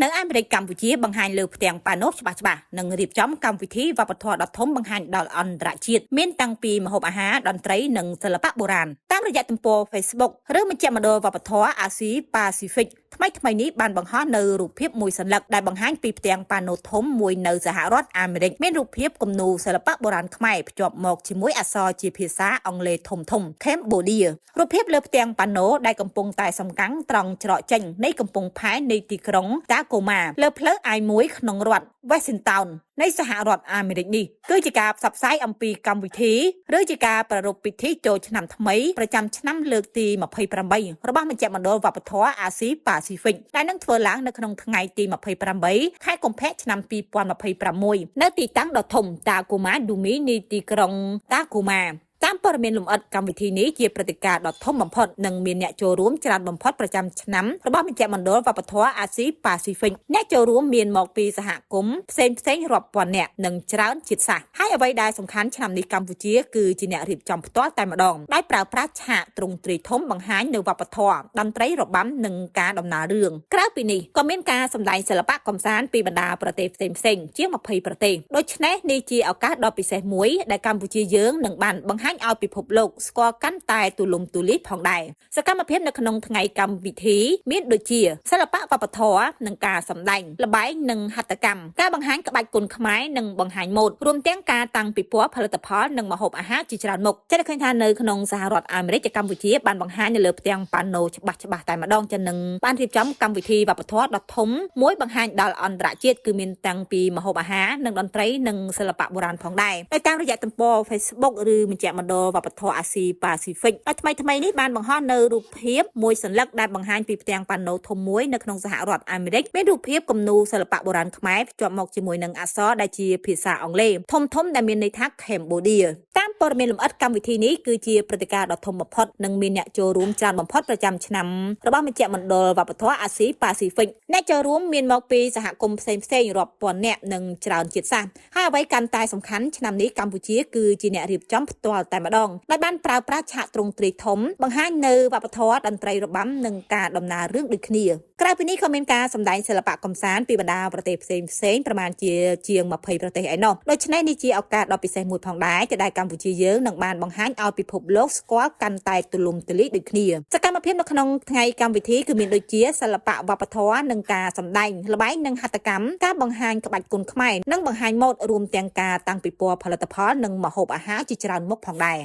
នៅអាមេរិកកម្ពុជាបង្ហាញលើផ្ទាំងប៉ាណូច្បាស់ៗនិងរៀបចំកម្មវិធីវប្បធម៌ដ៏ធំបង្ហាញដល់អន្តរជាតិមានតាំងពីម្ហូបអាហារតន្ត្រីនិងសិល្បៈបុរាណតាមរយៈទំព័រ Facebook ឬមជ្ឈមណ្ឌលវប្បធម៌អាស៊ីប៉ាស៊ីហ្វិកថ្មីនេះបានបង្ហោះនៅរូបភាពមួយសន្លឹកដែលបង្ហាញពីផ្ទាំងប៉ាណូធំមួយនៅសហរដ្ឋអាមេរិកមានរូបភាពគំនូរសិល្បៈបុរាណខ្មែរភ្ជាប់មកជាមួយអក្សរជាភាសាអង់គ្លេសធំ Cambodia រូបភាពលើផ្ទាំងប៉ាណូដែលកំពុងតែសំកាំងត្រង់ច្រកចេញនៃកំពង់ផែនៃទីក្រុងតាកូម៉ាលើផ្លូវ I-1 ក្នុងរដ្ឋ Washington នៃសហរដ្ឋអាមេរិកនេះគឺជាការផ្សព្វផ្សាយអំពីកម្មវិធីឬជាការប្រារព្ធពិធីចូលឆ្នាំថ្មីប្រចាំឆ្នាំលើកទី28របស់មជ្ឈមណ្ឌលវប្បធម៌អាស៊ីប៉ាស៊ីហ្វិកដែលនឹងធ្វើឡើងនៅក្នុងថ្ងៃទី28ខែកុម្ភៈឆ្នាំ2026នៅទីតាំងដ៏ធំតាកូម៉ាឌូមីនៃទីក្រុងតាកូម៉ាតាមព័ត៌មានលម្អិតកម្មវិធីនេះជាព្រឹត្តិការណ៍ដ៏ធំបំផុតនិងមានអ្នកចូលរួមច្រើនបំផុតប្រចាំឆ្នាំរបស់មជ្ឈមណ្ឌលវប្បធម៌អាស៊ីប៉ាស៊ីហ្វិកអ្នកចូលរួមមានមកពីសហគមន៍ផ្សេងរាប់ពាន់នាក់និងច្រើនជាតិសាសន៍ហើយអ្វីដែលសំខាន់ឆ្នាំនេះកម្ពុជាគឺជាអ្នករៀបចំផ្ទាល់តែម្ដងដោយប្រើប្រាស់ឆាកទ្រង់ទ្រាយធំបង្ហាញនៅវប្បធម៌តន្ត្រីរបាំនិងការដំណើររឿងក្រៅពីនេះក៏មានការសម្ដែងសិល្បៈកម្សាន្តពីបណ្ដាប្រទេសផ្សេងជាង20ប្រទេសដូច្នេះនេះជាឱកាសដ៏ពិសេសមួយដែលកម្ពុជាយើងនឹងបានបង្ហាញឲ្យពិភពលោកស្គាល់កាន់តែទូលំទូលាយផងដែរសកម្មភាពនៅក្នុងថ្ងៃកម្មវិធីមានដូចជាសិល្បៈវប្បធម៌និងការសម្ដែងល្បែងនិងហត្ថកម្មការបង្ហាញក្បាច់គុនខ្មែរនិងបង្ហាញម៉ូដរួមទាំងការតាំងពិព័រណ៍ផលិតផលនិងម្ហូបអាហារជាច្រើនមុខចា៎ឃើញថានៅក្នុងសហរដ្ឋអាមេរិកកម្ពុជាបានបង្ហាញនៅលើផ្ទាំងប៉ាណូច្បាស់តែម្ដងចា៎នឹងបានរៀបចំកម្មវិធីវប្បធម៌ដ៏ធំមួយបង្ហាញដល់អន្តរជាតិគឺមានតាំងពីម្ហូបអាហារនិងតន្ត្រីនិងសិល្បៈបុរាណផងដែរដោយតាមរយៈទំព័រ Facebook ឬមជ្ឈមណ្ឌលវប្បធម៌អាស៊ីប៉ាស៊ីហ្វិកហើយថ្មីនេះបានបង្ហោះនៅរូបភាពមួយសន្លឹកដែលបង្ហាញពីផ្ទាំងប៉ាណូធំមួយនៅក្នុងសហរដ្ឋអាមេរិកមានរូបភាពគំនូរសិល្បៈបុរាណខ្មែរភ្ជាប់មកជាមួយនឹងអក្សរដែលជាភាសាអង់គ្លេសធំដែលមានន័យថា Cambodia តាមព័ត៌មានលម្អិតកម្មវិធីនេះគឺជាព្រឹត្តិការណ៍ដ៏ធំបំផុតនិងមានអ្នកចូលរួមច្រើនបំផុតប្រចាំឆ្នាំរបស់មជ្ឈមណ្ឌលវប្បធម៌អាស៊ីប៉ាស៊ីហ្វិកអ្នកចូលរួមមានមកពីសហគមន៍ផ្សេងរាប់ពាន់នាក់និងច្រើនជាតិសាសន៍ហើយអ្វីកាន់តែសំខាន់ឆ្នាំនេះកម្ពុជាគឺជាអ្នករៀបចំផ្ទាល់តែម្ដងដោយបានប្រើប្រាស់ឆាកទ្រង់ទ្រាយធំបង្ហាញនៅវប្បធម៌តន្ត្រីរបាំនិងការដំណើររឿងដូចគ្នាក្រៅពីនេះក៏មានការសម្ដែងសិល្បៈកម្សាន្តពីបណ្ដាប្រទេសផ្សេងប្រមាណជាង20ប្រទេសឯណោះដូច្នេះនេះជាឱកាសដ៏ពិសេសមួយផងដែរដែលកម្ពុជាយើងនឹងបានបង្ហាញឲ្យពិភពលោកស្គាល់កាន់តែទូលំទូលាយដូចគ្នាសកម្មភាពនៅក្នុងថ្ងៃកម្មវិធីគឺមានដូចជាសិល្បៈវប្បធម៌និងការសម្ដែងល្បែងនិងហត្ថកម្មការបង្ហាញក្បាច់គុនខ្មែរនិងបង្ហាញម៉ូដរួមទាំងការតាំងពិព័រណ៍ផលិតផលនិងម្ហូបអាហារជាច្រើនមុខផងដែរ